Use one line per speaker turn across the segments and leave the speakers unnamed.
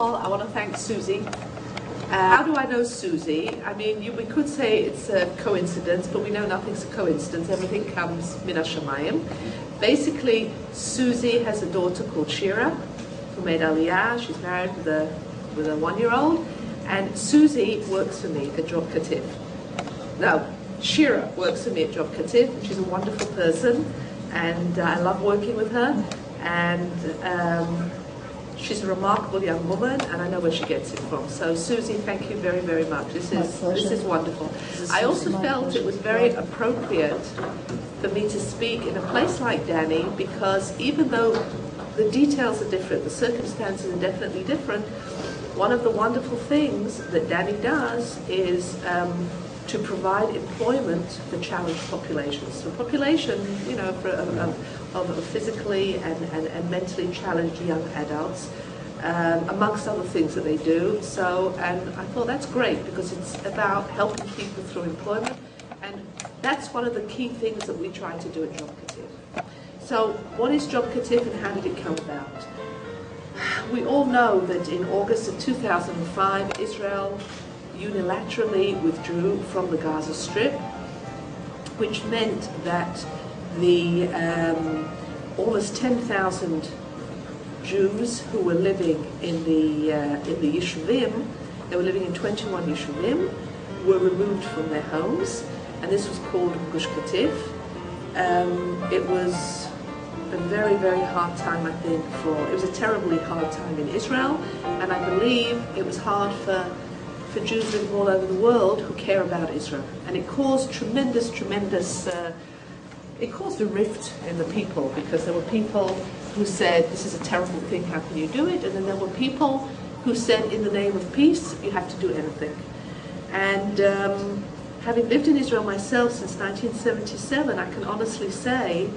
all, I want to thank Susie. How do I know Susie? I mean, we could say it's a coincidence, but we know nothing's a coincidence. Everything comes min hashamayim. Basically, Susie has a daughter called Shira, who made Aliyah. She's married with a 1-year-old. And Susie works for me at JOBKATIF. No, Shira works for me at JOBKATIF. She's a wonderful person, and I love working with her. And she's a remarkable young woman, and I know where she gets it from. So, Susie, thank you very, very much. This is wonderful. I also felt it was very appropriate for me to speak in a place like Danny, because even though the details are different, the circumstances are definitely different, one of the wonderful things that Danny does is to provide employment for challenged populations. So population, you know, of physically and mentally challenged young adults, amongst other things that they do. So, and I thought that's great because it's about helping people through employment, and that's one of the key things that we try to do at JOBKATIF. So, what is JOBKATIF and how did it come about? We all know that in August of 2005, Israel unilaterally withdrew from the Gaza Strip, which meant that the almost 10,000 Jews who were living in the Yishuvim, they were living in 21 Yishuvim, were removed from their homes, and this was called JOBKATIF. It was a very, very hard time, I think, it was a terribly hard time in Israel, and I believe it was hard for Jews living all over the world who care about Israel. And it caused tremendous, it caused a rift in the people, because there were people who said, this is a terrible thing, how can you do it? And then there were people who said, in the name of peace, you have to do anything. And having lived in Israel myself since 1977, I can honestly say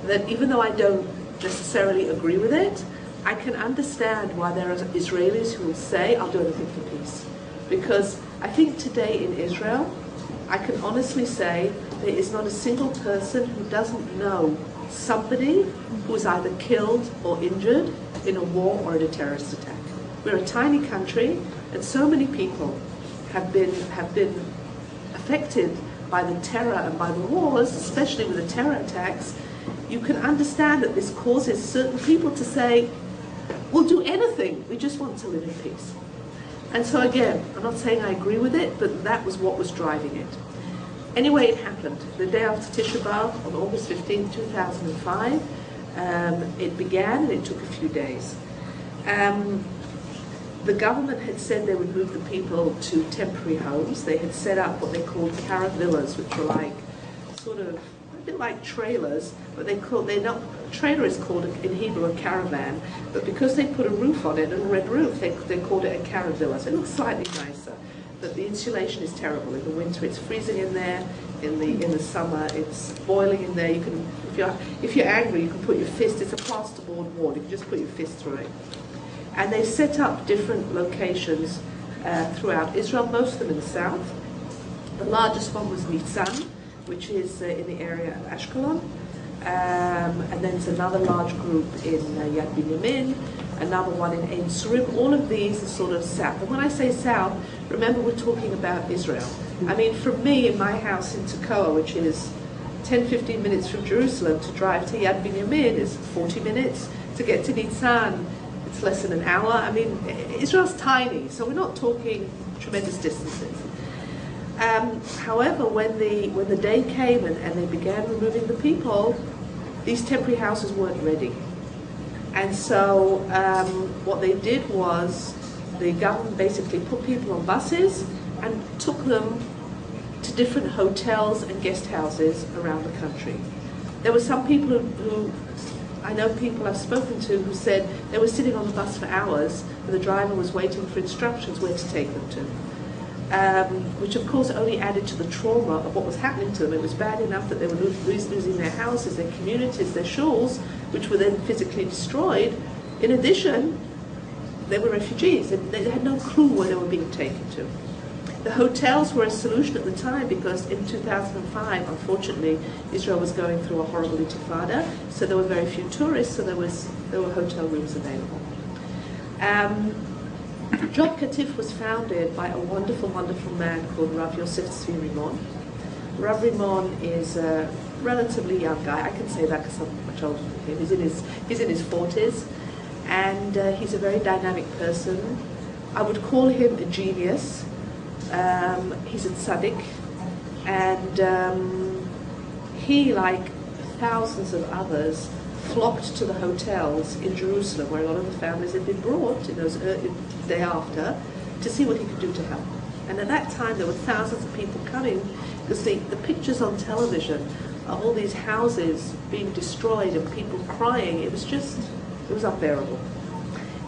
that even though I don't necessarily agree with it, I can understand why there are Israelis who will say, I'll do anything for peace. Because I think today in Israel, I can honestly say there is not a single person who doesn't know somebody who was either killed or injured in a war or in a terrorist attack. We're a tiny country, and so many people have been affected by the terror and by the wars, especially with the terror attacks. You can understand that this causes certain people to say, we'll do anything, we just want to live in peace. And so again, I'm not saying I agree with it, but that was what was driving it. Anyway, it happened. The day after Tisha B'Av, on August 15, 2005, it began, and it took a few days. The government had said they would move the people to temporary homes. They had set up what they called caravillas, which were like sort of a bit like trailers, but a trailer is called in Hebrew a caravan, but because they put a roof on it, a red roof, they called it a caravilla. So it looks slightly nicer, but the insulation is terrible. In the winter it's freezing in there, in the summer it's boiling in there. You can, if you're angry, you can put your fist, it's a plasterboard wall, you can just put your fist through it. And they set up different locations throughout Israel, most of them in the south. The largest one was Nitzan, which is in the area of Ashkelon. And then there's another large group in Yad Binyamin, another one in Ein Surim. All of these are sort of south. And when I say south, remember we're talking about Israel. I mean, from me in my house in Tekoa, which is 10-15 minutes from Jerusalem, to drive to Yad Binyamin is 40 minutes. To get to Nitzan, it's less than an hour. I mean, Israel's tiny, so we're not talking tremendous distances. However, when the day came and they began removing the people, these temporary houses weren't ready. And so what they did was the government basically put people on buses and took them to different hotels and guest houses around the country. There were some people who I know people I've spoken to who said they were sitting on the bus for hours and the driver was waiting for instructions where to take them to. Which of course only added to the trauma of what was happening to them. It was bad enough that they were losing their houses, their communities, their shuls, which were then physically destroyed. In addition, they were refugees. They had no clue where they were being taken to. The hotels were a solution at the time because in 2005, unfortunately, Israel was going through a horrible intifada, so there were very few tourists, so there were hotel rooms available. JOBKATIF was founded by a wonderful, wonderful man called Rav Yosef Tzvi Rimon. Rav Rimon is a relatively young guy. I can say that because I'm much older than him. He's in his 40s, and he's a very dynamic person. I would call him a genius. He's a tzaddik, and he, like thousands of others, flocked to the hotels in Jerusalem, where a lot of the families had been brought in those day after, to see what he could do to help. And at that time, there were thousands of people coming, because the pictures on television of all these houses being destroyed and people crying, it was unbearable.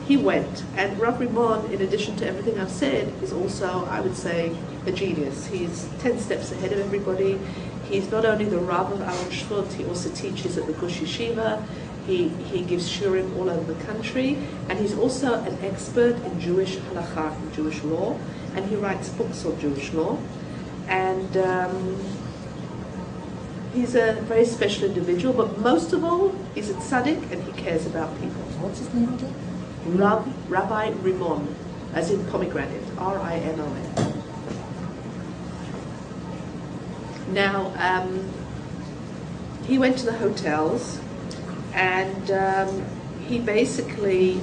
He went, and Rav Rimon, in addition to everything I've said, is also, I would say, a genius. He's 10 steps ahead of everybody. He's not only the Rav of Alon Shvut, he also teaches at the Gush Yeshiva. He gives shurim all over the country, and he's also an expert in Jewish halakha, in Jewish law, and he writes books on Jewish law. And he's a very special individual, but most of all, he's a tzaddik and he cares about people.
What's his name again?
Rabbi Rimon, as in pomegranate, R-I-M-O-N. Now, he went to the hotels, and he basically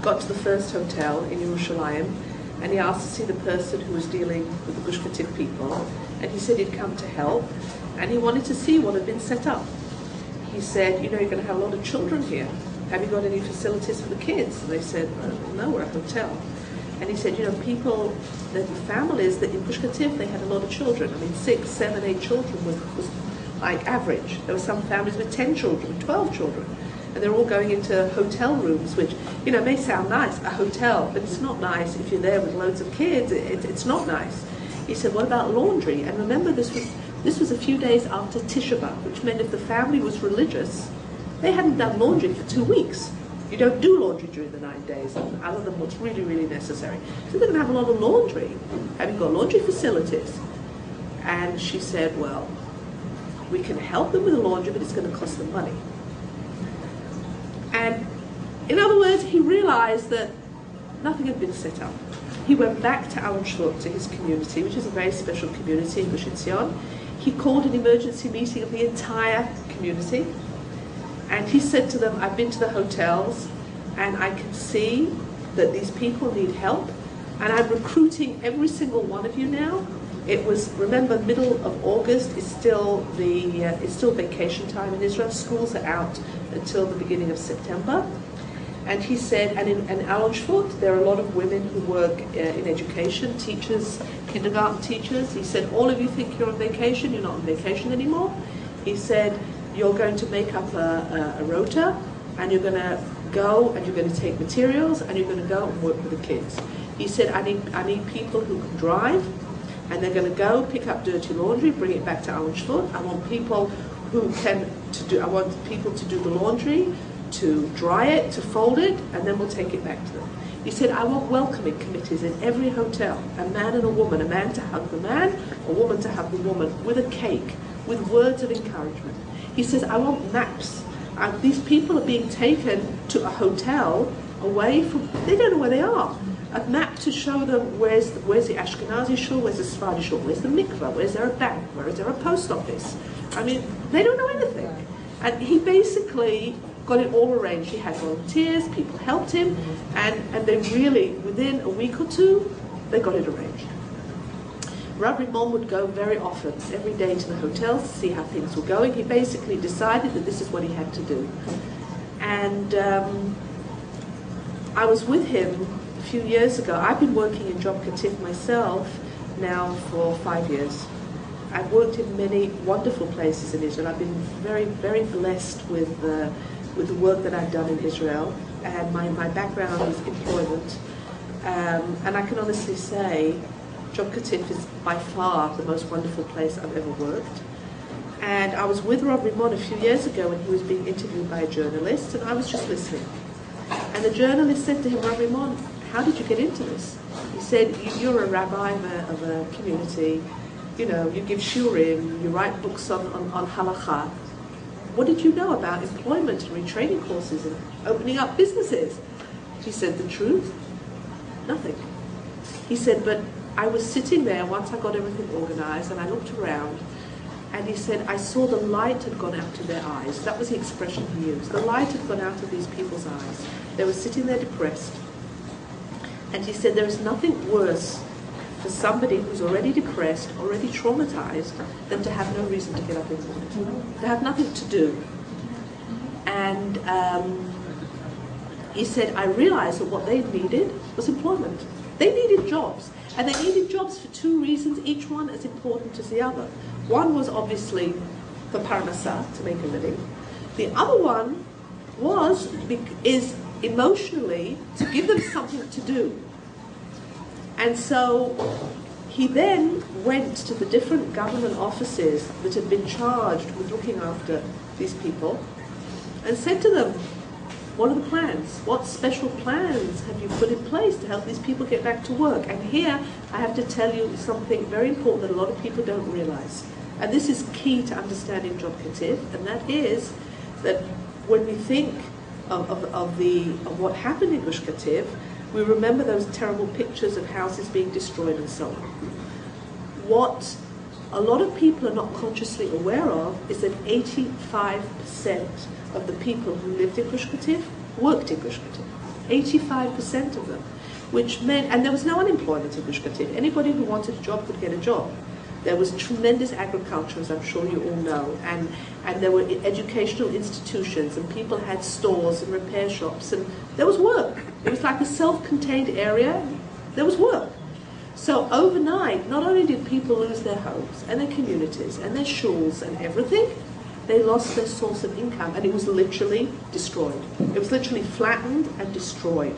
got to the first hotel in Yerushalayim, and he asked to see the person who was dealing with the Gush Katif people, and he said he'd come to help, and he wanted to see what had been set up. He said, you know, you're going to have a lot of children here. Have you got any facilities for the kids? And they said, no, we're a hotel. And he said, you know, people, the families that in Gush Katif, they had a lot of children. I mean, 6, 7, 8 children was like average. There were some families with 10 children, 12 children. And they're all going into hotel rooms, which, you know, may sound nice, a hotel, but it's not nice if you're there with loads of kids. It's not nice. He said, what about laundry? And remember, this was a few days after Tisha B'Av, which meant if the family was religious, they hadn't done laundry for 2 weeks. You don't do laundry during the 9 days, other than what's really, really necessary. So they're going to have a lot of laundry. Have you got laundry facilities? And she said, well, we can help them with the laundry, but it's going to cost them money. And in other words, he realized that nothing had been set up. He went back to Alon Shvut, to his community, which is a very special community in Gush Etzion. He called an emergency meeting of the entire community. And he said to them, I've been to the hotels, and I can see that these people need help, and I'm recruiting every single one of you now. It was, remember, middle of August is still it's still vacation time in Israel. Schools are out until the beginning of September. And he said, and in Alon Shvut, there are a lot of women who work in education, teachers, kindergarten teachers. He said, all of you think you're on vacation, you're not on vacation anymore. He said, you're going to make up a rota, and you're going to go and you're going to take materials, and you're going to go and work with the kids. He said, I need people who can drive, and they're going to go pick up dirty laundry, bring it back to Alon Shvut. I want people I want people to do the laundry, to dry it, to fold it, and then we'll take it back to them. He said, I want welcoming committees in every hotel, a man and a woman to hug the man, a woman to hug the woman, with a cake, with words of encouragement. He says, I want maps. These people are being taken to a hotel away from, they don't know where they are. A map to show them where's the Ashkenazi shul, where's the Sephardi shul, where's the mikveh, where's there a bank, where is there a post office. I mean, they don't know anything. And he basically got it all arranged. He had volunteers, people helped him, and they really, within a week or two, they got it arranged. Rabbi Rimon would go very often, every day to the hotels to see how things were going. He basically decided that this is what he had to do. And I was with him a few years ago. I've been working in JOBKATIF myself now for 5 years. I've worked in many wonderful places in Israel. I've been very, very blessed with the work that I've done in Israel. And my background is employment. And I can honestly say JOBKATIF is by far the most wonderful place I've ever worked. And I was with Rav Rimon a few years ago when he was being interviewed by a journalist, and I was just listening. And the journalist said to him, Rav Rimon, how did you get into this? He said, you're a rabbi of a community, you know, you give shurim, you write books on halakha. What did you know about employment and retraining courses and opening up businesses? He said, the truth? Nothing. He said, but I was sitting there once I got everything organized and I looked around and he said, I saw the light had gone out of their eyes. That was the expression he used. The light had gone out of these people's eyes. They were sitting there depressed. And he said, there is nothing worse for somebody who's already depressed, already traumatized, than to have no reason to get up in the morning, to have nothing to do. And he said, I realized that what they needed was employment. They needed jobs. And they needed jobs for two reasons, each one as important as the other. One was obviously for parnasa, to make a living. The other one is emotionally to give them something to do. And so he then went to the different government offices that had been charged with looking after these people and said to them, what are the plans? What special plans have you put in place to help these people get back to work? And here I have to tell you something very important that a lot of people don't realize. And this is key to understanding JOBKATIF, and that is that when we think of what happened in Gush Katif, we remember those terrible pictures of houses being destroyed and so on. What a lot of people are not consciously aware of is that 85% of the people who lived in Gush Katif worked in Gush Katif. 85% of them. Which meant, and there was no unemployment in Gush Katif. Anybody who wanted a job could get a job. There was tremendous agriculture, as I'm sure you all know, and there were educational institutions, and people had stores and repair shops, and there was work. It was like a self-contained area. There was work. So overnight, not only did people lose their homes and their communities and their shuls and everything, they lost their source of income, and it was literally destroyed. It was literally flattened and destroyed.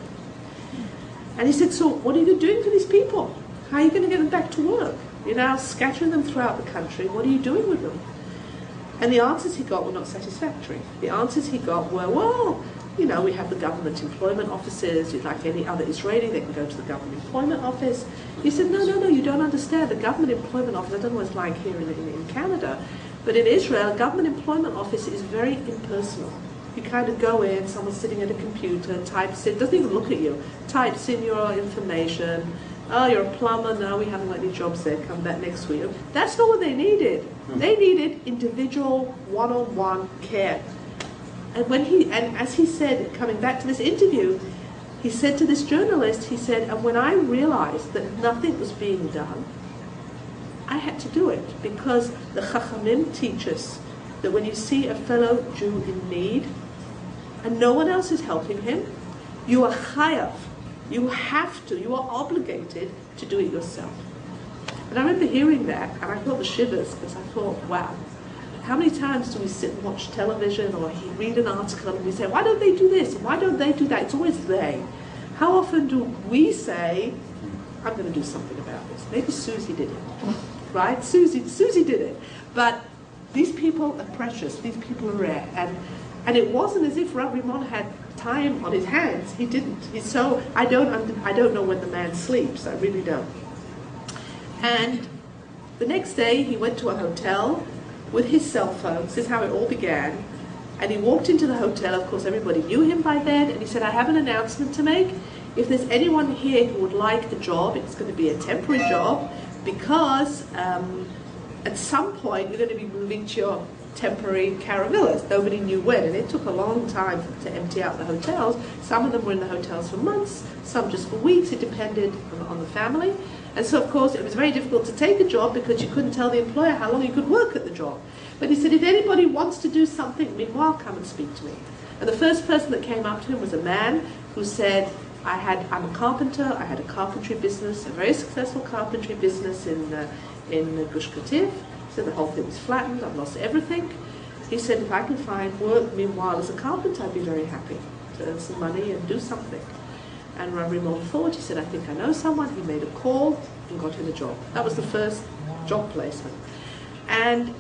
And he said, so what are you doing for these people? How are you going to get them back to work? You're now scattering them throughout the country. What are you doing with them? And the answers he got were not satisfactory. The answers he got were, well, you know, we have the government employment offices. Like any other Israeli, they can go to the government employment office. He said, no, you don't understand. The government employment office, I don't know what it's like here in Canada, but in Israel, a government employment office is very impersonal. You kind of go in, someone's sitting at a computer, types in, doesn't even look at you, types in your information. Oh, you're a plumber, no, we haven't got any jobs there, come back next week. That's not what they needed. They needed individual, one-on-one care. And as he said, coming back to this interview, he said to this journalist, he said, and when I realized that nothing was being done, I had to do it, because the Chachamim teach us that when you see a fellow Jew in need, and no one else is helping him, you are chayav. You have to, you are obligated to do it yourself. And I remember hearing that, and I got the shivers, because I thought, wow, how many times do we sit and watch television or read an article and we say, why don't they do this? Why don't they do that? It's always they. How often do we say, I'm going to do something about this? Maybe Susie did it, right? Susie did it. But these people are precious. These people are rare. And it wasn't as if Rav Rimon had time on his hands. He didn't. I don't know when the man sleeps. I really don't. And the next day he went to a hotel with his cell phone. This is how it all began. And he walked into the hotel. Of course, everybody knew him by then. And he said, I have an announcement to make. If there's anyone here who would like a job, it's going to be a temporary job, because at some point you're going to be moving to your temporary caravillas. Nobody knew when, and it took a long time to empty out the hotels. Some of them were in the hotels for months, some just for weeks. It depended on the family. And so, of course, it was very difficult to take a job because you couldn't tell the employer how long you could work at the job. But he said, if anybody wants to do something, meanwhile, come and speak to me. And the first person that came up to him was a man who said, I'm a carpenter, I had a carpentry business, a very successful carpentry business in Gush Katif. He said the whole thing was flattened, I've lost everything. He said, if I can find work meanwhile as a carpenter, I'd be very happy to earn some money and do something. And Rav Rimon thought, he said, I think I know someone. He made a call and got him a job. That was the first job placement. And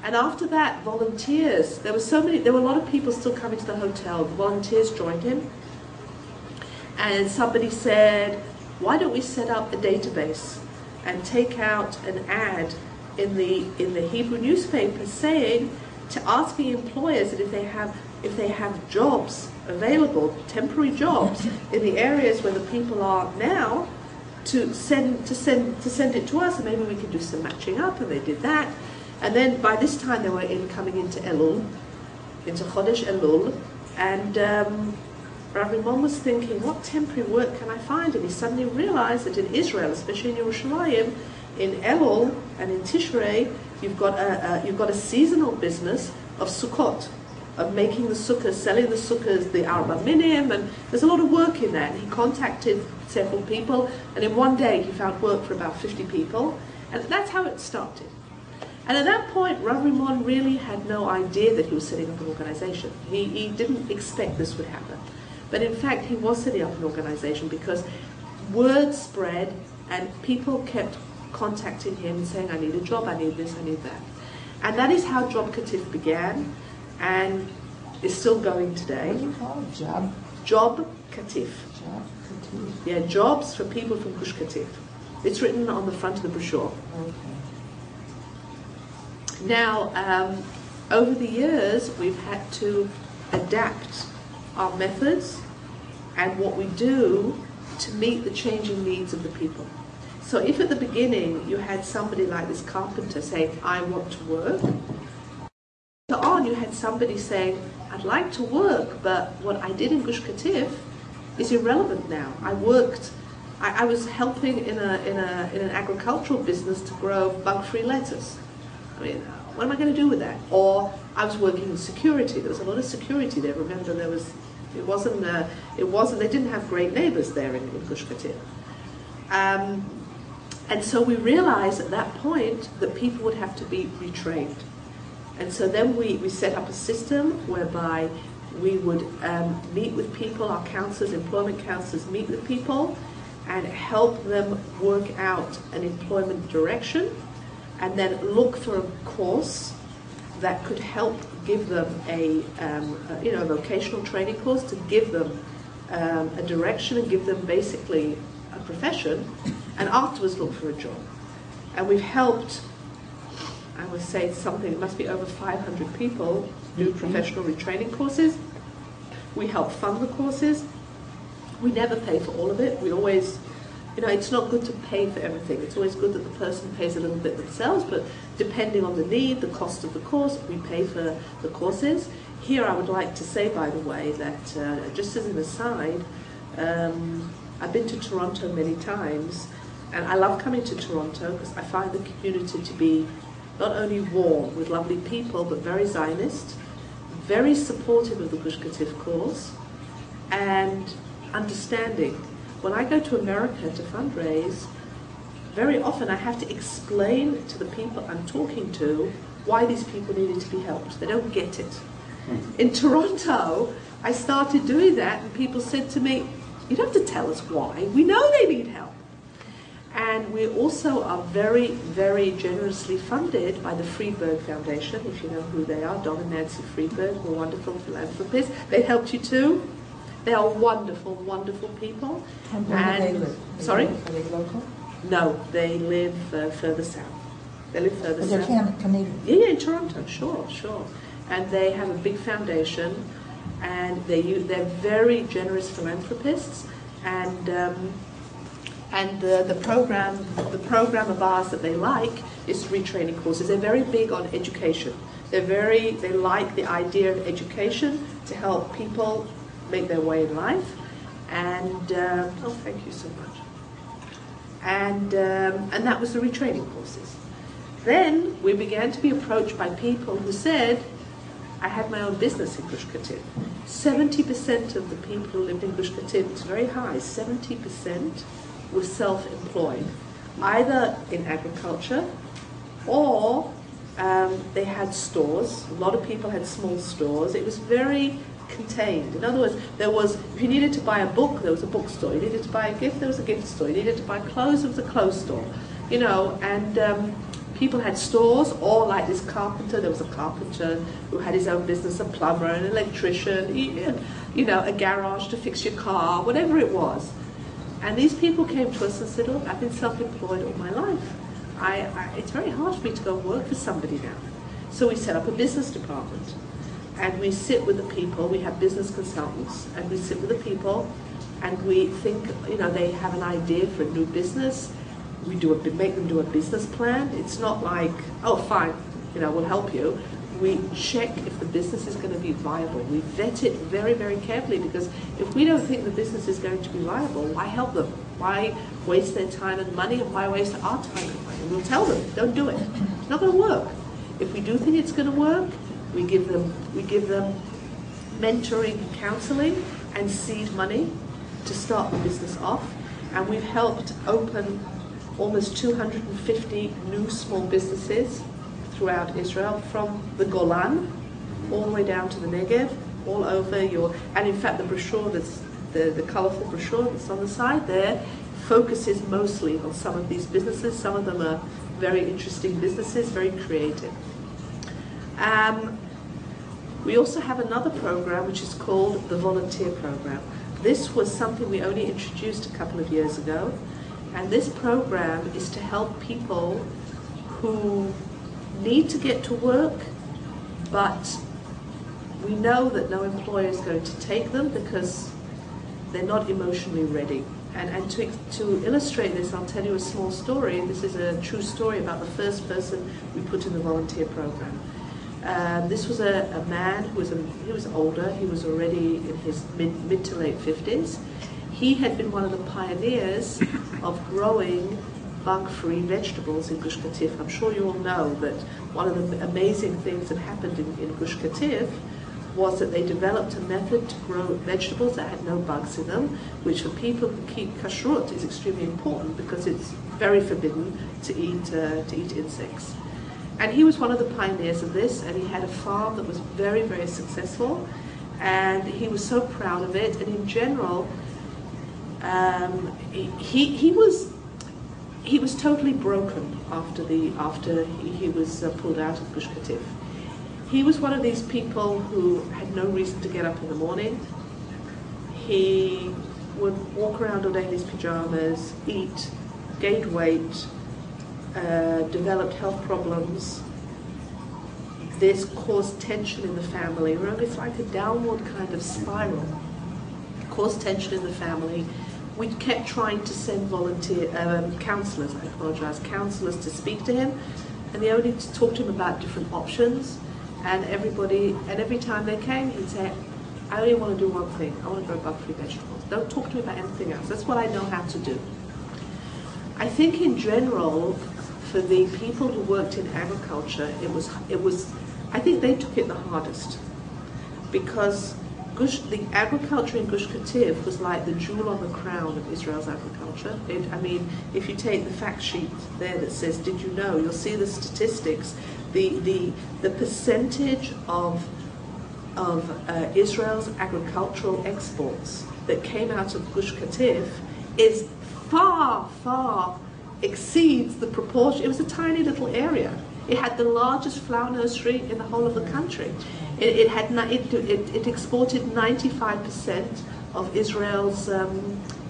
after that, volunteers, there were a lot of people still coming to the hotel. The volunteers joined him. And somebody said, why don't we set up a database and take out an ad in the Hebrew newspaper saying to asking employers that if they have jobs available, temporary jobs in the areas where the people are now, to send it to us, and maybe we could do some matching up, and they did that. And then by this time they were coming into Elul, into Chodesh Elul, and Rav Rimon was thinking, what temporary work can I find? And he suddenly realized that in Israel, especially in Yerushalayim, in Elul and in Tishrei, you've got a seasonal business of Sukkot, of making the sukkahs, selling the sukkahs, the arba minim, and there's a lot of work in that. And he contacted several people, and in one day he found work for about 50 people, and that's how it started. And at that point, Rav Rimon really had no idea that he was setting up an organization. He didn't expect this would happen. But in fact, he was setting up an organization because word spread and people kept contacting him and saying, I need a job, I need this, I need that. And that is how JOBKATIF began and is still going today.
What do you call it?
JOBKATIF.
JOBKATIF.
Yeah, jobs for people from Gush Katif. It's written on the front of the brochure.
Okay.
Now, over the years, we've had to adapt our methods and what we do to meet the changing needs of the people. So if at the beginning you had somebody like this carpenter saying, I want to work, later on you had somebody saying, I'd like to work, but what I did in Gush Katif is irrelevant now. I was helping in an agricultural business to grow bug-free lettuce. I mean, what am I going to do with that? Or I was working in security. There was a lot of security there. Remember, it wasn't. They didn't have great neighbors there in Gush Katif. And so we realized at that point that people would have to be retrained. And so then we set up a system whereby we would meet with people, our counselors, employment counselors meet with people and help them work out an employment direction, and then look for a course that could help give them a vocational training course to give them a direction and give them basically a profession, and afterwards look for a job. And we've helped, I would say something, it must be over 500 people do professional retraining courses. We help fund the courses. We never pay for all of it. We always, it's not good to pay for everything. It's always good that the person pays a little bit themselves, but depending on the need, the cost of the course, we pay for the courses. Here I would like to say, by the way, that just as an aside, I've been to Toronto many times, and I love coming to Toronto because I find the community to be not only warm with lovely people, but very Zionist, very supportive of the Gush Katif cause, and understanding. When I go to America to fundraise, very often I have to explain to the people I'm talking to why these people needed to be helped. They don't get it. In Toronto, I started doing that, and people said to me, you don't have to tell us why. We know they need help. And we also are very, very generously funded by the Friedberg Foundation, if you know who they are, Don and Nancy Friedberg, who are wonderful philanthropists. They helped you too. They are wonderful, wonderful people.
And where do they live?
Sorry?
Are they local?
No, they live further south. They live further
But
south.
they're Canadian?
Yeah, in Toronto, sure. And they have a big foundation, and they're very generous philanthropists, and the program of ours that they like is retraining courses. They're very big on education. They like the idea of education to help people make their way in life, and thank you so much. And that was the retraining courses. Then we began to be approached by people who said, I had my own business in Gush Katif. 70% of the people who lived in Gush Katif, it's very high, 70% were self-employed, either in agriculture or they had stores. A lot of people had small stores. It was very contained. In other words, if you needed to buy a book, there was a bookstore. You needed to buy a gift, there was a gift store. You needed to buy clothes, there was a clothes store. And people had stores, or like this carpenter, there was a carpenter who had his own business, a plumber, an electrician, a garage to fix your car, whatever it was. And these people came to us and said, look, I've been self-employed all my life. It's very hard for me to go and work for somebody now. So we set up a business department, and we sit with the people. We have business consultants, and we sit with the people, and we think, you know, they have an idea for a new business. We make them do a business plan. It's not like, oh, fine, you know, we'll help you. We check if the business is going to be viable. We vet it very, very carefully, because if we don't think the business is going to be viable, why help them? Why waste their time and money, and why waste our time and money? We'll tell them, don't do it. It's not going to work. If we do think it's going to work, we give them mentoring and counseling and seed money to start the business off. And we've helped open almost 250 new small businesses throughout Israel, from the Golan all the way down to the Negev, all over and in fact the brochure the colourful brochure that's on the side there focuses mostly on some of these businesses. Some of them are very interesting businesses, very creative. We also have another program which is called the Volunteer Program. This was something we only introduced a couple of years ago, and this program is to help people who need to get to work, but we know that no employer is going to take them because they're not emotionally ready. And to illustrate this, I'll tell you a small story. This is a true story about the first person we put in the volunteer program. This was a man who was older. He was already in his mid to late 50s. He had been one of the pioneers of growing bug-free vegetables in Gush Katif. I'm sure you all know that one of the amazing things that happened in Gush Katif was that they developed a method to grow vegetables that had no bugs in them, which for people who keep kashrut is extremely important, because it's very forbidden to eat insects. And he was one of the pioneers of this, and he had a farm that was very, very successful, and he was so proud of it. And in general, he was totally broken after he was pulled out of Gush Katif. He was one of these people who had no reason to get up in the morning. He would walk around all day in his pajamas, eat, gained weight, developed health problems. This caused tension in the family. Remember, it's like a downward kind of spiral. It caused tension in the family. We kept trying to send counselors to speak to him, and they only talked to him about different options. And every time they came, he'd say, I only want to do one thing. I want to grow bug-free vegetables. Don't talk to me about anything else. That's what I know how to do. I think in general, for the people who worked in agriculture, I think they took it the hardest, because the agriculture in Gush Katif was like the jewel on the crown of Israel's agriculture. I mean, if you take the fact sheet there that says, did you know, you'll see the statistics. The percentage of Israel's agricultural exports that came out of Gush Katif is far, far exceeds the proportion. It was a tiny little area. It had the largest flower nursery in the whole of the country. It exported 95% of Israel's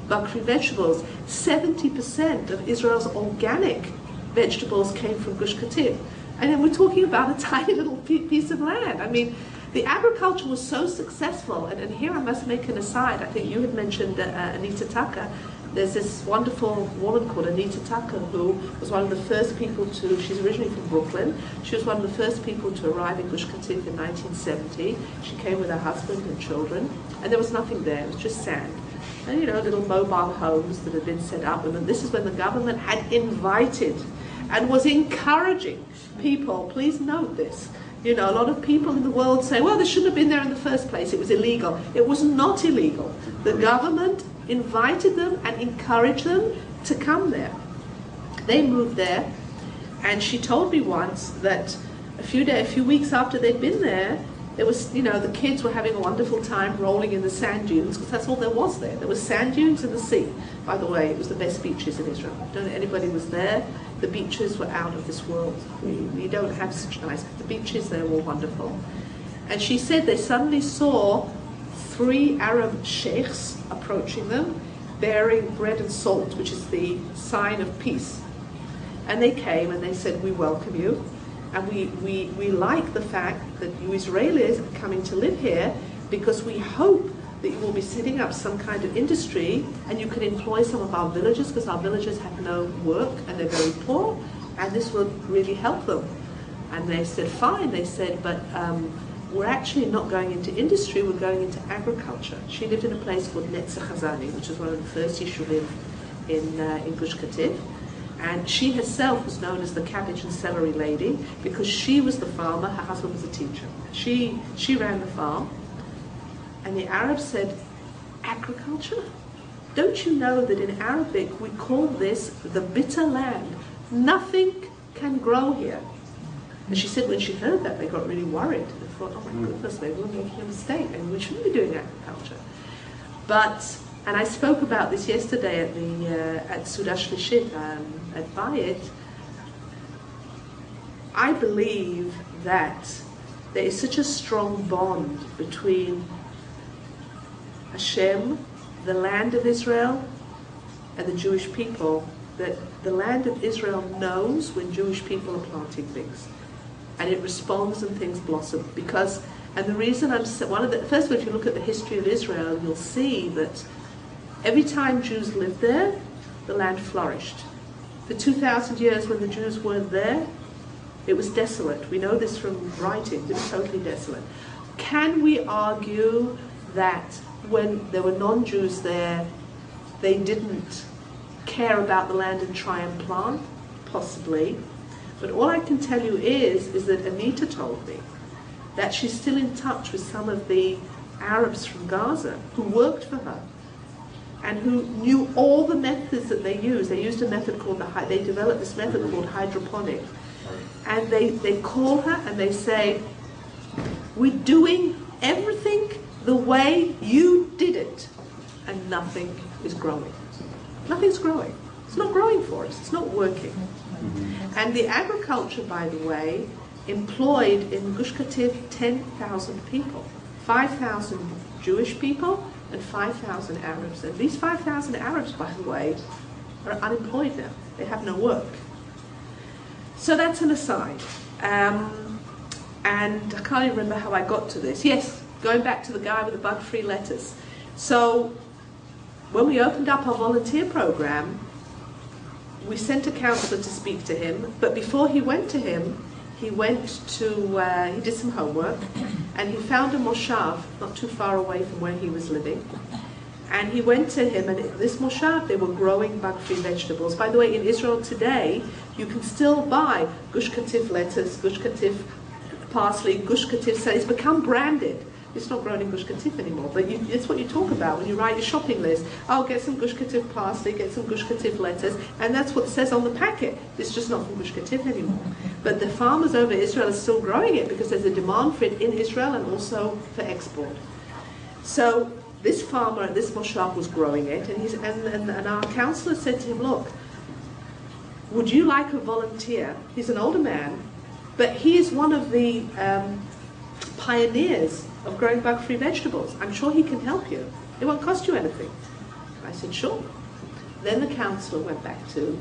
bug-free vegetables. 70% of Israel's organic vegetables came from Gush Katif. And then we're talking about a tiny little piece of land. I mean, the agriculture was so successful, and here I must make an aside. I think you had mentioned Anita Tucker. There's this wonderful woman called Anita Tucker who was one of the first people she's originally from Brooklyn. She was one of the first people to arrive in Gush Katif in 1970. She came with her husband and children, and there was nothing there. It was just sand. And, you know, little mobile homes that had been set up. And this is when the government had invited and was encouraging people. Please note this. You know, a lot of people in the world say, well, they shouldn't have been there in the first place. It was illegal. It was not illegal. The government invited them and encouraged them to come there. They moved there, and she told me once that a few weeks after they'd been there, there was, you know, the kids were having a wonderful time rolling in the sand dunes, because that's all there was there. There was sand dunes and the sea. By the way, it was the best beaches in Israel. I don't know if anybody was there. The beaches were out of this world. We don't have such nice, the beaches there were wonderful. And she said they suddenly saw 3 Arab sheikhs approaching them, bearing bread and salt, which is the sign of peace. And they came and they said, we welcome you. And we like the fact that you Israelis are coming to live here because we hope that you will be setting up some kind of industry and you can employ some of our villagers, because our villagers have no work and they're very poor, and this will really help them. And they said, fine. They said, but we're actually not going into industry, we're going into agriculture. She lived in a place called Netzer Chazani, which is one of the first yeshuvim in Gush Katif. And she herself was known as the cabbage and celery lady because she was the farmer, her husband was a teacher. She ran the farm. And the Arabs said, agriculture? Don't you know that in Arabic we call this the bitter land? Nothing can grow here. And she said when she heard that, they got really worried. They thought, oh my goodness, maybe we're making a mistake and we shouldn't be doing agriculture. But, and I spoke about this yesterday at Sudah Shlishit, at Bayit. I believe that there is such a strong bond between Hashem, the land of Israel, and the Jewish people, that the land of Israel knows when Jewish people are planting things. And it responds and things blossom. Because, and the reason first of all, if you look at the history of Israel, you'll see that every time Jews lived there, the land flourished. For 2,000 years when the Jews weren't there, it was desolate. We know this from writings, it was totally desolate. Can we argue that when there were non-Jews there, they didn't care about the land and try and plant? Possibly. But all I can tell you is that Anita told me that she's still in touch with some of the Arabs from Gaza who worked for her and who knew all the methods that they used. They used a method called they developed this method called hydroponic. And they call her and they say, we're doing everything the way you did it, and nothing is growing. Nothing's growing. It's not growing for us. It's not working. And the agriculture, by the way, employed in Gush Katif 10,000 people, 5,000 Jewish people and 5,000 Arabs. And these 5,000 Arabs, by the way, are unemployed now. They have no work. So that's an aside. And I can't even remember how I got to this. Yes, going back to the guy with the bug-free lettuce. So when we opened up our volunteer program, we sent a counselor to speak to him, but before he went to him, he did some homework, and he found a moshav not too far away from where he was living. And he went to him, and this moshav, they were growing bug-free vegetables. By the way, in Israel today, you can still buy Gush Katif lettuce, Gush Katif parsley, Gush Katif celery. It's become branded. It's not grown in Gush Katif anymore, but it's what you talk about when you write your shopping list. Oh, get some Gush Katif parsley, get some Gush Katif lettuce, and that's what it says on the packet. It's just not from Gush Katif anymore. But the farmers over Israel are still growing it because there's a demand for it in Israel and also for export. So this farmer at this moshav was growing it, and our counselor said to him, look, would you like a volunteer? He's an older man, but he is one of the pioneers of growing bug-free vegetables. I'm sure he can help you. It won't cost you anything. I said, sure. Then the counselor went back to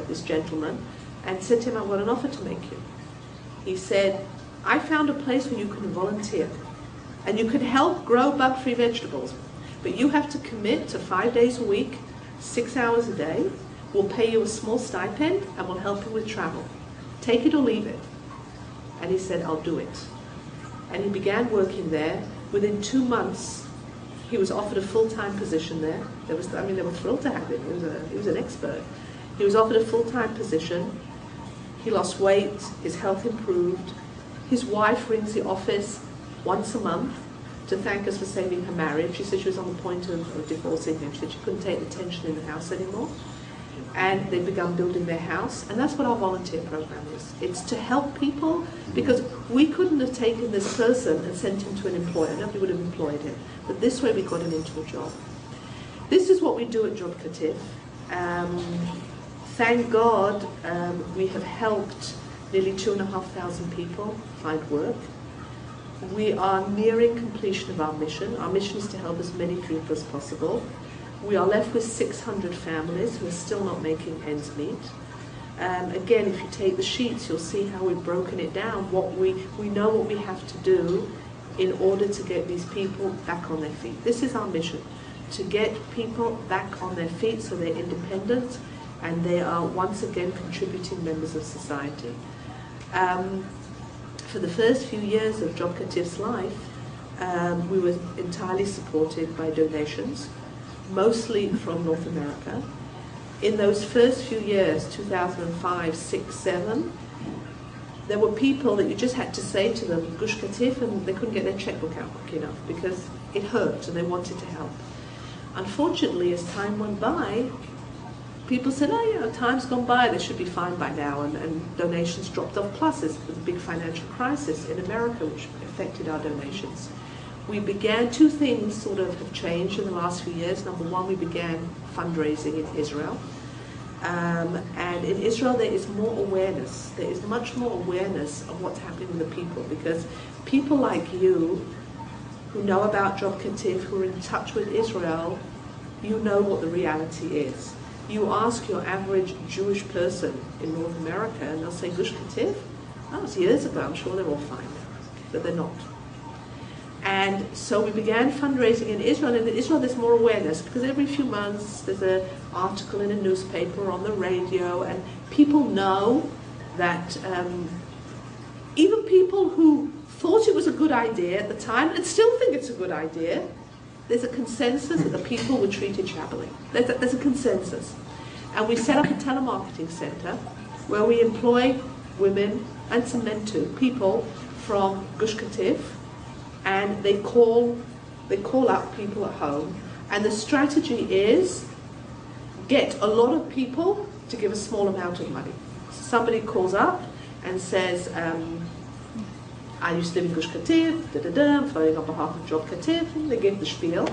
this gentleman and said to him, I've got an offer to make you. He said, I found a place where you can volunteer and you can help grow bug-free vegetables, but you have to commit to 5 days a week, 6 hours a day. We'll pay you a small stipend and we'll help you with travel. Take it or leave it. And he said, I'll do it. And he began working there. Within 2 months, he was offered a full-time position there. They were thrilled to have him. He was an expert. He was offered a full-time position. He lost weight. His health improved. His wife rings the office once a month to thank us for saving her marriage. She said she was on the point of divorcing him. She said she couldn't take the tension in the house anymore. And they've begun building their house, and that's what our volunteer program is. It's to help people, because we couldn't have taken this person and sent him to an employer. Nobody would have employed him. But this way we got him into a job. This is what we do at JOBKATIF. Thank God we have helped nearly 2,500 people find work. We are nearing completion of our mission. Our mission is to help as many people as possible. We are left with 600 families who are still not making ends meet. Again, if you take the sheets, you'll see how we've broken it down. We know what we have to do in order to get these people back on their feet. This is our mission, to get people back on their feet so they're independent and they are once again contributing members of society. For the first few years of JOBKATIF's life, we were entirely supported by donations, mostly from North America. In those first few years, 2005, 6, 7, there were people that you just had to say to them, JOBKATIF, and they couldn't get their checkbook out quick enough because it hurt and they wanted to help. Unfortunately, as time went by, people said, oh yeah, time's gone by, they should be fine by now, and donations dropped off. Plus, there was a big financial crisis in America which affected our donations. We began, two things sort of have changed in the last few years. Number one, we began fundraising in Israel. And in Israel there is more awareness. There is much more awareness of what's happening with the people, because people like you who know about JOBKATIF, who are in touch with Israel, you know what the reality is. You ask your average Jewish person in North America and they'll say, JOBKATIF? That was years ago, I'm sure they're all fine now. But they're not. And so we began fundraising in Israel, and in Israel there's more awareness because every few months there's an article in a newspaper or on the radio, and people know that even people who thought it was a good idea at the time and still think it's a good idea, there's a consensus that the people were treated shabbily. There's a consensus. And we set up a telemarketing center where we employ women, and some men too, people from JOBKATIF, and they call up people at home, and the strategy is get a lot of people to give a small amount of money. So somebody calls up and says, I used to live in JOBKATIF, I'm phoning on behalf of JOBKATIF, and they give the spiel.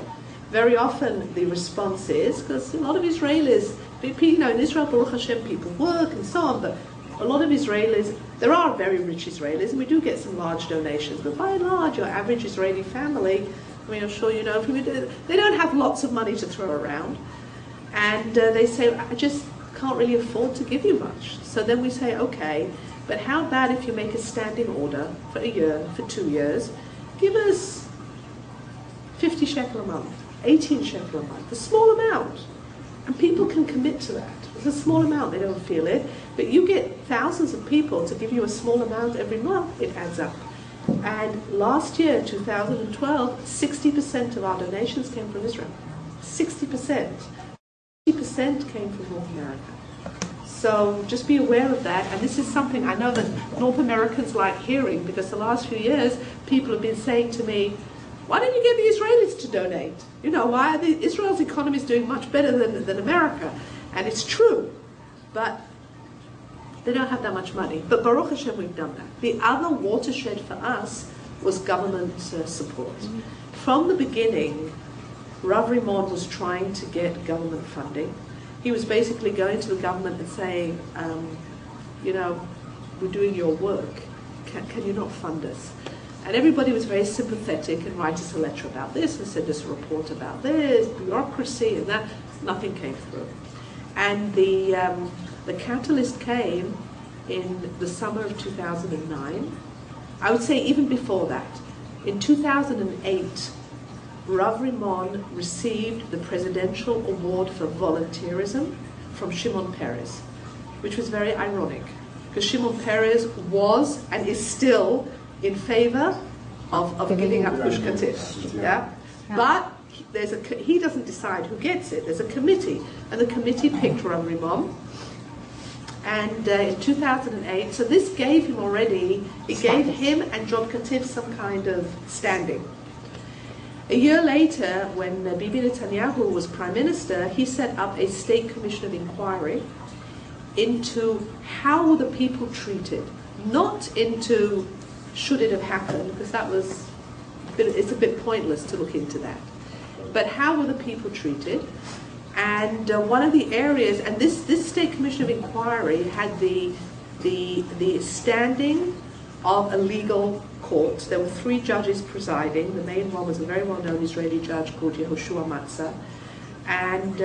Very often the response is, because a lot of Israelis, you know, in Israel, Baruch Hashem, people work and so on, but a lot of Israelis, there are very rich Israelis, and we do get some large donations, but by and large, your average Israeli family, I mean, I'm sure you know, they don't have lots of money to throw around. And they say, I just can't really afford to give you much. So then we say, okay, but how about if you make a standing order for a year, for 2 years, give us 50 shekel a month, 18 shekel a month, a small amount. And people can commit to that. It's a small amount, they don't feel it. But you get thousands of people to give you a small amount every month, it adds up. And last year, 2012, 60% of our donations came from Israel. 60%. 60% came from North America. So just be aware of that. And this is something I know that North Americans like hearing, because the last few years, people have been saying to me, why don't you get the Israelis to donate? You know, why are Israel's economy is doing much better than America? And it's true, but they don't have that much money. But Baruch Hashem, we've done that. The other watershed for us was government support. From the beginning, Rav Rimon was trying to get government funding. He was basically going to the government and saying, you know, we're doing your work. Can you not fund us? And everybody was very sympathetic and write us a letter about this and send us a report about this, bureaucracy and that. Nothing came through. And the catalyst came in the summer of 2009. I would say even before that. In 2008, Rav Rimon received the Presidential Award for Volunteerism from Shimon Peres, which was very ironic, because Shimon Peres was and is still in favor of giving up JOBKATIF. Yeah? But he doesn't decide who gets it. There's a committee, and the committee picked Rav Rimon. And in 2008, so this gave him already, it gave him and JOBKATIF some kind of standing. A year later, when Bibi Netanyahu was Prime Minister, he set up a State Commission of Inquiry into how were the people treated, not into should it have happened, because that was, it's a bit pointless to look into that. But how were the people treated? And one of the areas, and this State Commission of Inquiry had the standing of a legal court. There were 3 judges presiding. The main one was a very well-known Israeli judge called Yehoshua Matzah. And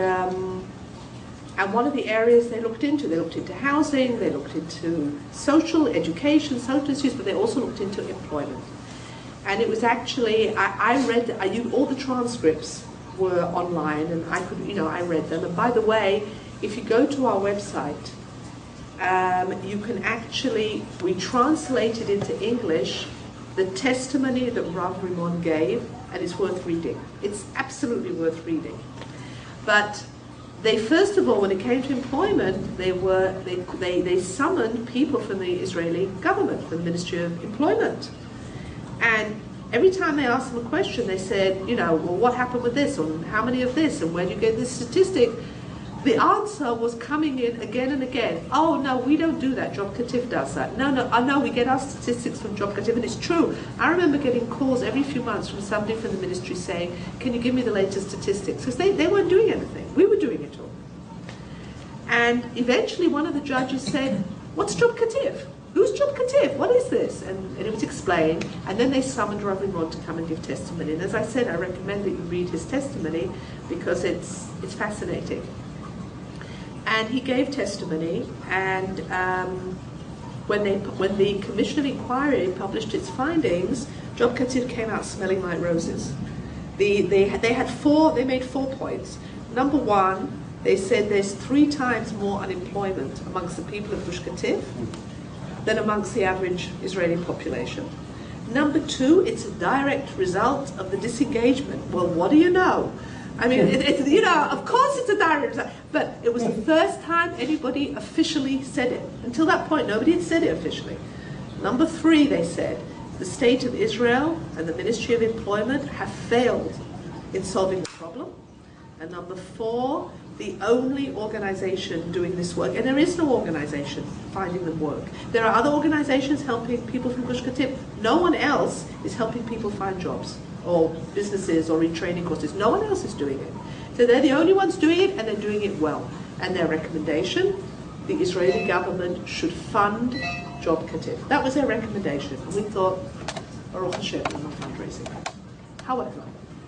And one of the areas they looked into housing, they looked into social, education, social issues, but they also looked into employment. And it was actually, I read, all the transcripts were online, and I read them. And by the way, if you go to our website, you can actually, we translated into English the testimony that Rav Rimon gave, and it's worth reading. It's absolutely worth reading. But they, first of all, when it came to employment, they summoned people from the Israeli government, from the Ministry of Employment. And every time they asked them a question, they said, well, what happened with this, or how many of this, and where do you get this statistic? The answer was coming in again and again. Oh, no, we don't do that. JOBKATIF does that. No, we get our statistics from JOBKATIF, and it's true. I remember getting calls every few months from somebody from the ministry saying, can you give me the latest statistics? Because they weren't doing anything. We were doing it all. And eventually one of the judges said, what's JOBKATIF? Who's JOBKATIF? What is this? And it was explained, and then they summoned Rav Rimon to come and give testimony. And as I said, I recommend that you read his testimony because it's fascinating. And he gave testimony, and when the Commission of Inquiry published its findings, JOBKATIF came out smelling like roses. They made 4 points. Number one, they said there's 3 times more unemployment amongst the people of Gush Katif than amongst the average Israeli population. Number 2, it's a direct result of the disengagement. Well, what do you know? I mean, of course it's a direct result, but it was the first time anybody officially said it. Until that point, nobody had said it officially. Number 3, they said, the State of Israel and the Ministry of Employment have failed in solving the problem. And number 4, the only organization doing this work, and there is no organization finding them work. There are other organizations helping people from Gush Katif. No one else is helping people find jobs or businesses or retraining courses. No one else is doing it. So they're the only ones doing it, and they're doing it well. And their recommendation, the Israeli government should fund JOBKATIF. That was their recommendation. And we thought, Baruch Hashem, we're not fundraising. However,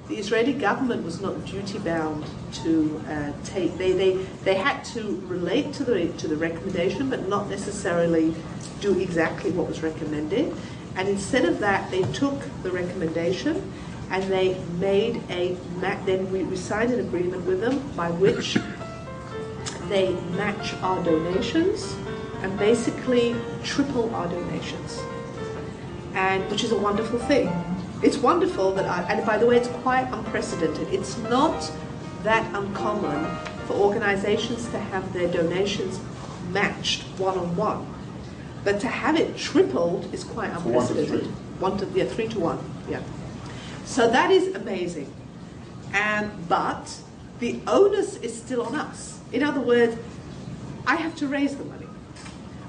the Israeli government was not duty-bound to take. They had to relate to the recommendation, but not necessarily do exactly what was recommended. And instead of that, they took the recommendation and they made then we signed an agreement with them by which they match our donations and basically triple our donations, and which is a wonderful thing. It's wonderful that, and by the way, it's quite unprecedented. It's not that uncommon for organizations to have their donations matched one-on-one. But to have it tripled is quite unprecedented. 3 to 1, yeah. So that is amazing. But the onus is still on us. In other words, I have to raise the money.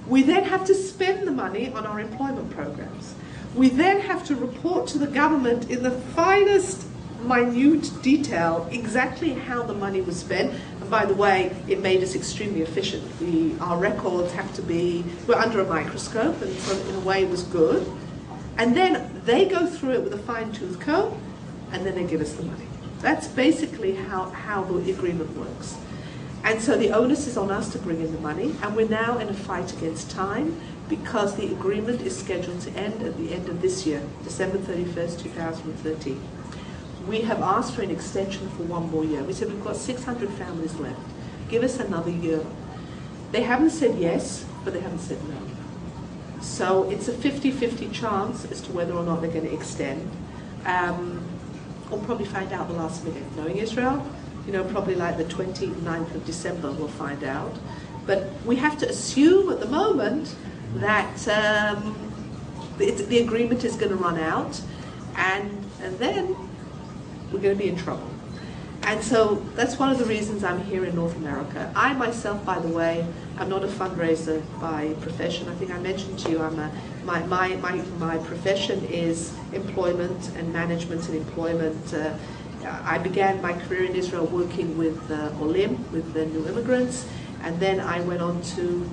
We then have to spend the money on our employment programs. We then have to report to the government in the finest, minute detail exactly how the money was spent. And by the way, it made us extremely efficient. Our records have to be, we're under a microscope, and so in a way it was good. And then they go through it with a fine-tooth comb, and then they give us the money. That's basically how the agreement works. And so the onus is on us to bring in the money, and we're now in a fight against time, because the agreement is scheduled to end at the end of this year, December 31st, 2013. We have asked for an extension for 1 more year. We said we've got 600 families left. Give us another year. They haven't said yes, but they haven't said no. So it's a 50-50 chance as to whether or not they're going to extend. We'll probably find out the last minute. Knowing Israel, probably like the 29th of December we'll find out. But we have to assume at the moment that the agreement is going to run out, and then we're going to be in trouble. And so that's one of the reasons I'm here in North America. I myself, by the way, I'm not a fundraiser by profession. I think I mentioned to you, my profession is employment and management and employment. I began my career in Israel working with Olim, with the new immigrants, and then I went on to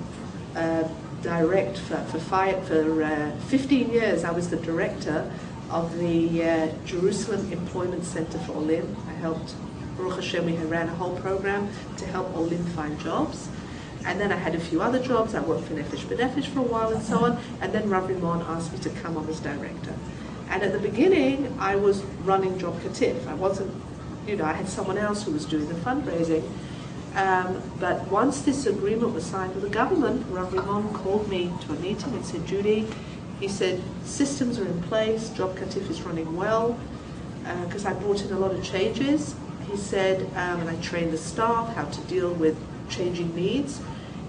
direct for 15 years. I was the director of the Jerusalem Employment Center for Olim. I helped Baruch Hashem, we ran a whole program to help Olim find jobs. And then I had a few other jobs. I worked for Nefesh B'Nefesh for a while and so on. And then Rav Rimon asked me to come on as director. And at the beginning, I was running JOBKATIF. I wasn't, I had someone else who was doing the fundraising. But once this agreement was signed with the government, Rav Rimon called me to a meeting and said, Judy, he said, systems are in place, JOBKATIF is running well, because I brought in a lot of changes. He said, and I trained the staff how to deal with changing needs.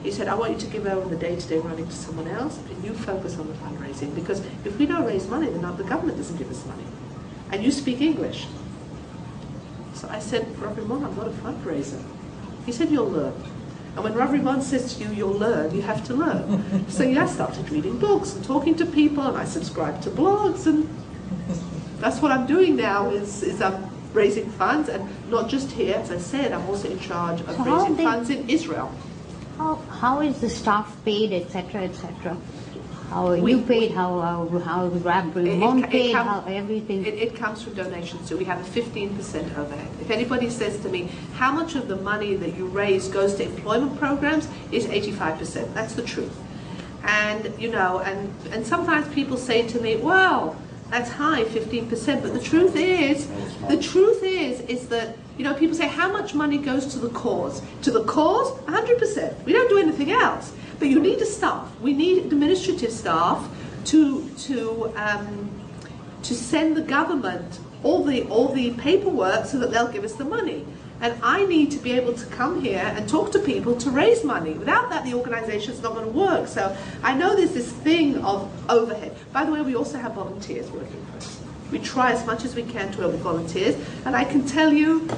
He said, I want you to give over the day-to-day running to someone else, and you focus on the fundraising, because if we don't raise money, then the government doesn't give us money. And you speak English. So I said, Rav Rimon, I'm not a fundraiser. He said, you'll learn. And when Rav Rimon says to you, you'll learn, you have to learn. So yeah, I started reading books and talking to people, and I subscribed to blogs, and that's what I'm doing now, is I'm raising funds, and not just here, as I said, I'm also in charge of raising funds in Israel.
How is the staff paid, etc., etc.? How are you paid? How Rav Rimon paid? How everything?
It comes from donations. So we have a 15% overhead. If anybody says to me, how much of the money that you raise goes to employment programs, is 85%. That's the truth. And and sometimes people say to me, well, that's high, 15%. But the truth is that people say, how much money goes to the cause? To the cause, 100%. We don't do anything else. But you need the staff. We need administrative staff to send the government all the paperwork so that they'll give us the money. And I need to be able to come here and talk to people to raise money. Without that, the organization's not going to work. So I know there's this thing of overhead. By the way, we also have volunteers working for us. We try as much as we can to have volunteers. And I can tell you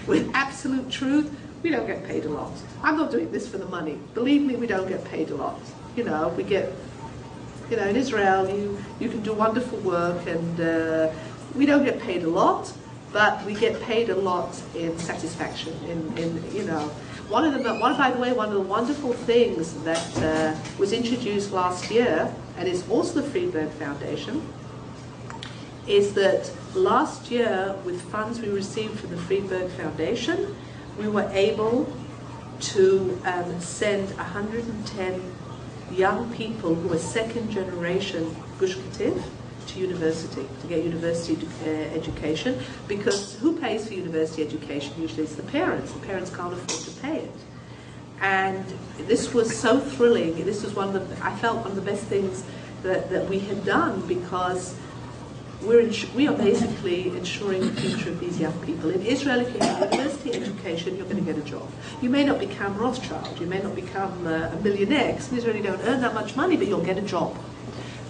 with absolute truth, we don't get paid a lot. I'm not doing this for the money. Believe me, we don't get paid a lot. We get, in Israel, you can do wonderful work, and we don't get paid a lot, but we get paid a lot in satisfaction. One of the wonderful things that was introduced last year, and is also the Friedberg Foundation, is that last year, with funds we received from the Friedberg Foundation, we were able to send 110 young people who are second generation Gush Katif to university, to get university education, because who pays for university education? Usually it's the parents. The parents can't afford to pay it. And this was so thrilling. This was I felt one of the best things that we had done, because we are basically ensuring the future of these young people. In Israel, if you have university education, you're going to get a job. You may not become Rothschild, you may not become a millionaire, because in Israel you don't earn that much money, but you'll get a job.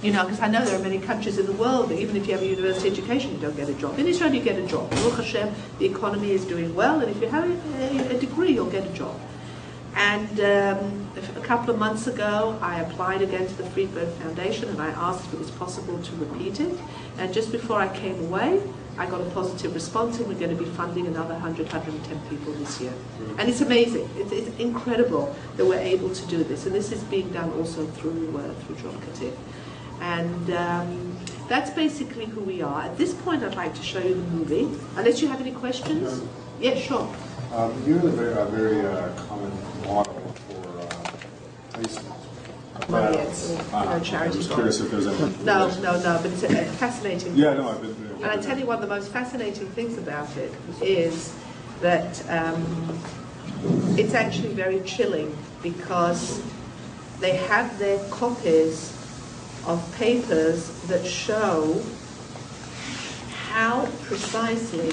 Because I know there are many countries in the world that even if you have a university education, you don't get a job. In Israel, you get a job. Baruch Hashem, the economy is doing well, and if you have a degree, you'll get a job. And a couple of months ago, I applied again to the Friedberg Foundation, and I asked if it was possible to repeat it. And just before I came away, I got a positive response, and we're going to be funding another 110 people this year. And it's amazing. It's incredible that we're able to do this. And this is being done also through JOBKATIF. And that's basically who we are. At this point, I'd like to show you the movie. Unless you have any questions? Yeah, sure.
You have a very common model for placement.
Well, yes, charity.
I was curious if there's any.
No, but it's a fascinating.
Yeah, no, I've been.
And I tell you, one of the most fascinating things about it is that it's actually very chilling, because they have their copies of papers that show how precisely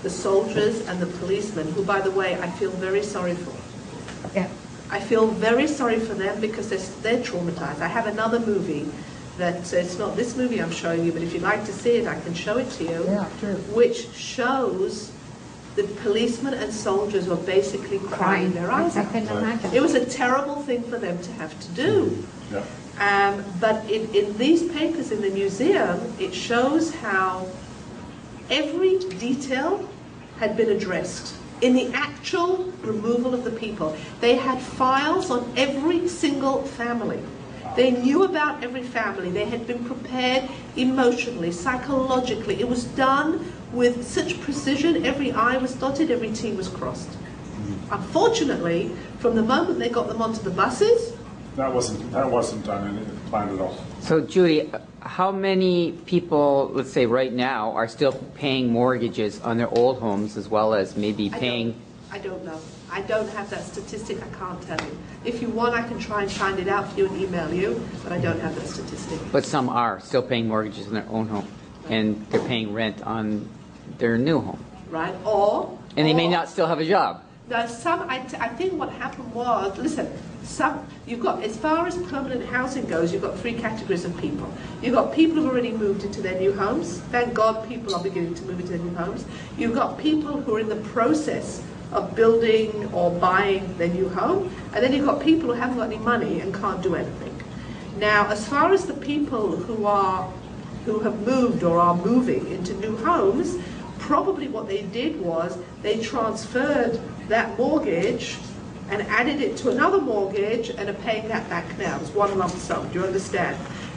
the soldiers and the policemen, who, by the way, I feel very sorry for.
Yeah.
I feel very sorry for them, because they're traumatized. I have another movie that, it's not this movie I'm showing you, but if you'd like to see it, I can show it to you.
Yeah, sure.
Which shows the policemen and soldiers were basically crying their eyes out.
I can imagine.
It was a terrible thing for them to have to do.
Yeah.
But in these papers in the museum, it shows how every detail had been addressed in the actual removal of the people. They had files on every single family. They knew about every family. They had been prepared emotionally, psychologically. It was done with such precision. Every I was dotted, every T was crossed. Unfortunately, from the moment they got them onto the buses,
that wasn't done in the plan at all.
So, Judy, how many people, let's say right now, are still paying mortgages on their old homes as well as maybe paying?
I don't know. I don't have that statistic. I can't tell you. If you want, I can try and find it out for you and email you, but I don't have that statistic.
But some are still paying mortgages on their own home, and they're paying rent on their new home.
Right?
And they may not still have a job.
Now, I think what happened was, listen, you've got, as far as permanent housing goes, you've got three categories of people. You've got people who've already moved into their new homes. Thank God people are beginning to move into their new homes. You've got people who are in the process of building or buying their new home. And then you've got people who haven't got any money and can't do anything. Now, as far as the people who have moved or are moving into new homes, probably what they did was they transferred that mortgage and added it to another mortgage and are paying that back now. It's one lump sum, do you understand?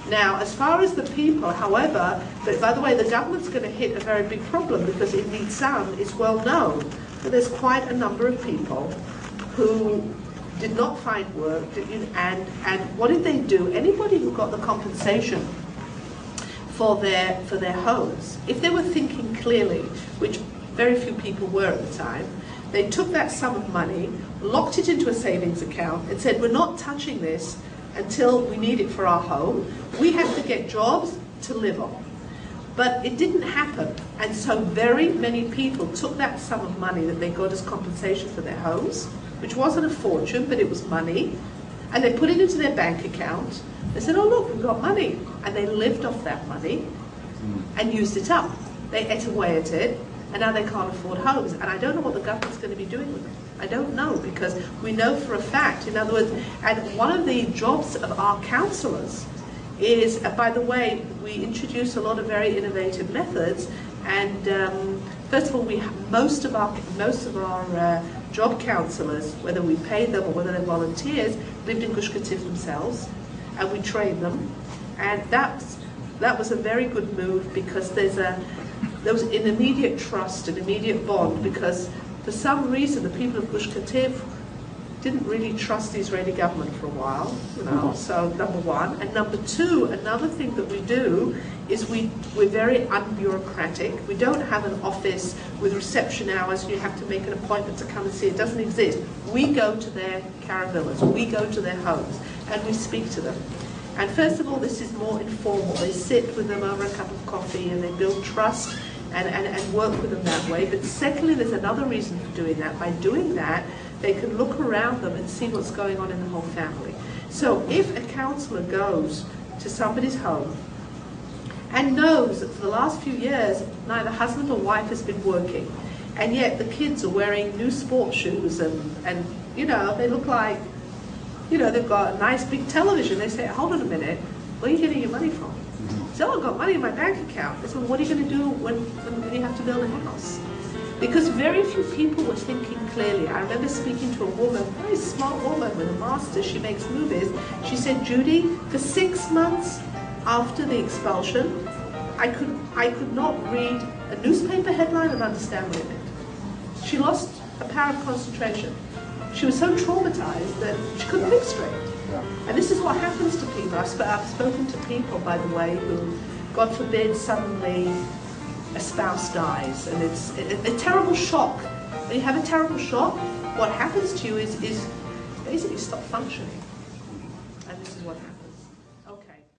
Now, as far as the people, however, but by the way, the government's going to hit a very big problem because in Nitzan it's well known that there's quite a number of people who did not find work, and what did they do? Anybody who got the compensation for their homes, if they were thinking clearly, which very few people were at the time, they took that sum of money, locked it into a savings account, and said, we're not touching this until we need it for our home. We have to get jobs to live on. But it didn't happen, and so very many people took that sum of money that they got as compensation for their homes, which wasn't a fortune, but it was money, and they put it into their bank account. They said, oh look, we've got money, and they lived off that money and used it up. They ate away at it, and now they can't afford homes. And I don't know what the government's going to be doing with it. I don't know, because we know for a fact, in other words, and one of the jobs of our counsellors is, by the way, we introduce a lot of very innovative methods, and first of all, most of our job counsellors, whether we pay them or whether they're volunteers, lived in Gush Katif themselves, and we trained them, and that was a very good move, because there was an immediate trust, an immediate bond, because for some reason the people of Gush Katif didn't really trust the Israeli government for a while, so number one. And number two, another thing that we do is we're very unbureaucratic. We don't have an office with reception hours and you have to make an appointment to come and see. It doesn't exist. We go to their caravillas, we go to their homes, and we speak to them. And first of all, this is more informal. They sit with them over a cup of coffee and they build trust and work with them that way. But secondly, there's another reason for doing that. By doing that, they can look around them and see what's going on in the whole family. So if a counsellor goes to somebody's home and knows that for the last few years neither husband or wife has been working, and yet the kids are wearing new sports shoes and they look like, they've got a nice big television, they say, hold on a minute, where are you getting your money from? So I've got money in my bank account. They said, well, what are you going to do when you have to build a house? Because very few people were thinking clearly. I remember speaking to a woman, a very smart woman with a master's, she makes movies. She said, Judy, for 6 months after the expulsion, I could not read a newspaper headline and understand what it meant. She lost a power of concentration. She was so traumatized that she couldn't think straight. And this is what happens to people. I've spoken to people, by the way, who, God forbid, suddenly a spouse dies, and it's a terrible shock. When you have a terrible shock, what happens to you is basically stop functioning. And this is what happens.